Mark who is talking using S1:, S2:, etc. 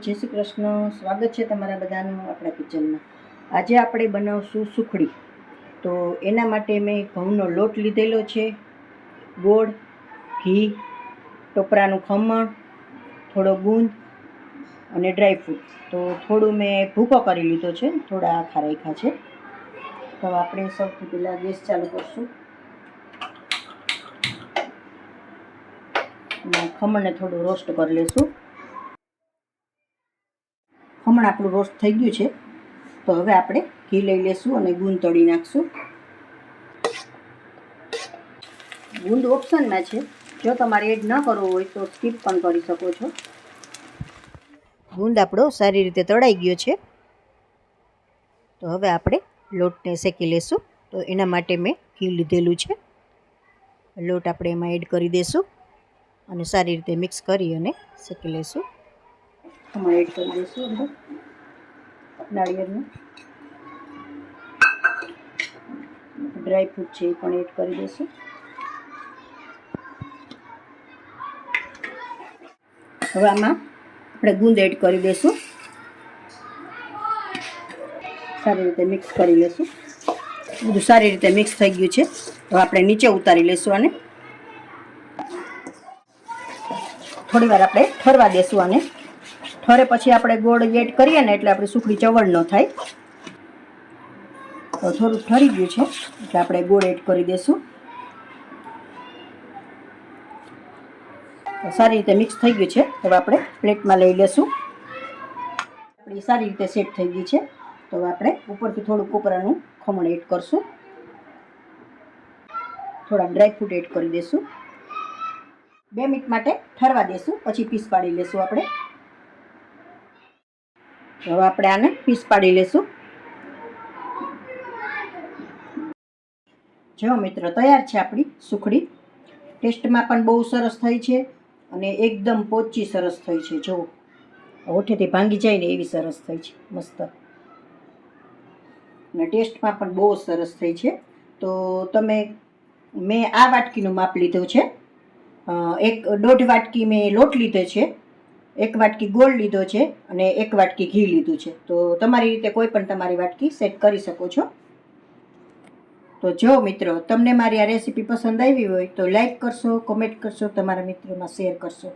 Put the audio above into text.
S1: જય શ્રી કૃષ્ણ. સ્વાગત છે તમારા બધાનું આપણા કિચનમાં. આજે આપણે બનાવશું સુખડી. તો એના માટે મેં ઘઉંનો લોટ લીધેલો છે, ગોળ, ઘી, ટોપરાનું ખમણ, થોડો ગુંદ અને ડ્રાયફ્રૂટ. તો થોડું મેં ભૂકો કરી લીધો છે, થોડા આખા રાખ્યા છે. તો આપણે સૌથી પહેલાં ગેસ ચાલુ કરશું. ખમણને થોડું રોસ્ટ કરી લઈશું. ખમણ આપણું રોસ્ટ થઈ ગયું છે. તો હવે આપણે ઘી લઈ લઈશું અને ગુંદ તળી નાખશું. ગુંદ ઓપ્શનમાં છે, જો તમારે એડ ન કરવો હોય તો સ્કીપ પણ કરી શકો છો. ગુંદ આપણો સારી રીતે તળાઈ ગયો છે. તો હવે આપણે લોટને શેકી લઈશું. તો એના માટે મેં ઘી લીધેલું છે. લોટ આપણે એમાં એડ કરી દઈશું અને સારી રીતે મિક્સ કરી અને શેકી લઈશું. ખમણ એડ કરી દઈશું અંદર, નાળિયેરનું, ડ્રાયફ્રૂટ છે એ પણ એડ કરી દઈશું. હવે આમાં આપણે ગુંદ એડ કરી દઈશું. સારી રીતે મિક્સ કરી લઈશું. બધું સારી રીતે મિક્સ થઈ ગયું છે. હવે આપણે નીચે ઉતારી લઈશું આને. થોડી વાર આપણે ઠરવા દઈશું આને. ઠરે પછી આપણે ગોળ એડ કરીએ ને એટલે આપણી સુખડી ચવડ ન થાય. તો થોડું ઠરી ગયું છે એટલે આપણે ગોળ એડ કરી દઈશું. સારી રીતે મિક્સ થઈ ગયું છે. હવે આપણે પ્લેટમાં લઈ લઈશું. આપણી સારી રીતે સેટ થઈ ગઈ છે. તો હવે આપણે ઉપરથી થોડું કોપરાનું ખમણ એડ કરશું, થોડા ડ્રાયફ્રૂટ એડ કરી દઈશું. 2 મિનિટ માટે ઠરવા દઈશું, પછી પીસ પાડી લઈશું આપણે. હવે આપણે આને પીસ પાડી લઈશું. જો મિત્રો, તૈયાર છે આપણી સુખડી. ટેસ્ટમાં પણ બહુ સરસ થઈ છે અને એકદમ પોચી સરસ થઈ છે. જો હોઠેથી ભાંગી જાય ને એવી સરસ થઈ છે, મસ્ત. અને ટેસ્ટમાં પણ બહુ સરસ થઈ છે. તો મેં આ વાટકીનું માપ લીધું છે. 1.5 વાટકી મેં લોટ લીધો છે, 1 વાટકી ગોળ લીધો છે અને 1 વાટકી ઘી લીધું છે. તો તમારી રીતે કોઈ પણ તમારી વાટકી સેટ કરી શકો છો. તો જો મિત્રો, તમને મારી આ રેસીપી પસંદ આવી હોય તો લાઈક કરશો, કોમેન્ટ કરશો, તમારા મિત્રોમાં શેર કરશો.